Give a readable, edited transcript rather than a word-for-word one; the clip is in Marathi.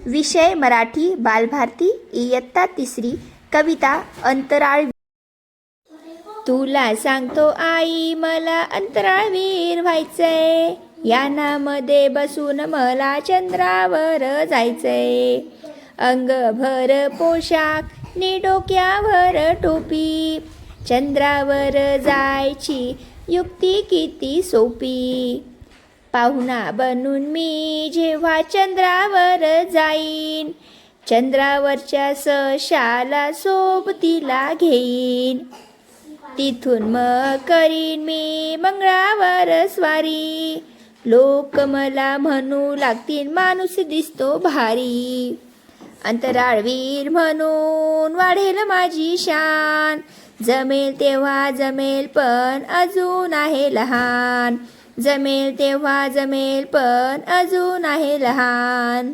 विषय मराठी बालभारती इयत्ता तिसरी. कविता अंतराळवीर. तुला सांगतो आई मला अंतराळवीर व्हायचंय, यानामध्ये बसून मला चंद्रावर जायचंय. अंगभर पोशाख नि डोक्यावर टोपी, चंद्रावर जायची युक्ती किती सोपी. पाहुणा बनून मी जेव्हा चंद्रावर जाईन, चंद्रावरच्या सशाला सोबतीला घेईन. तिथून मग करीन मी मंगळावर स्वारी, लोक मला म्हणू लागतील माणूस दिसतो भारी. अंतराळवीर म्हणून वाढेल माझी शान, जमेल तेव्हा जमेल पण अजून आहे लहान. जमेल तेव्हा जमेल पण अजून आहे लहान.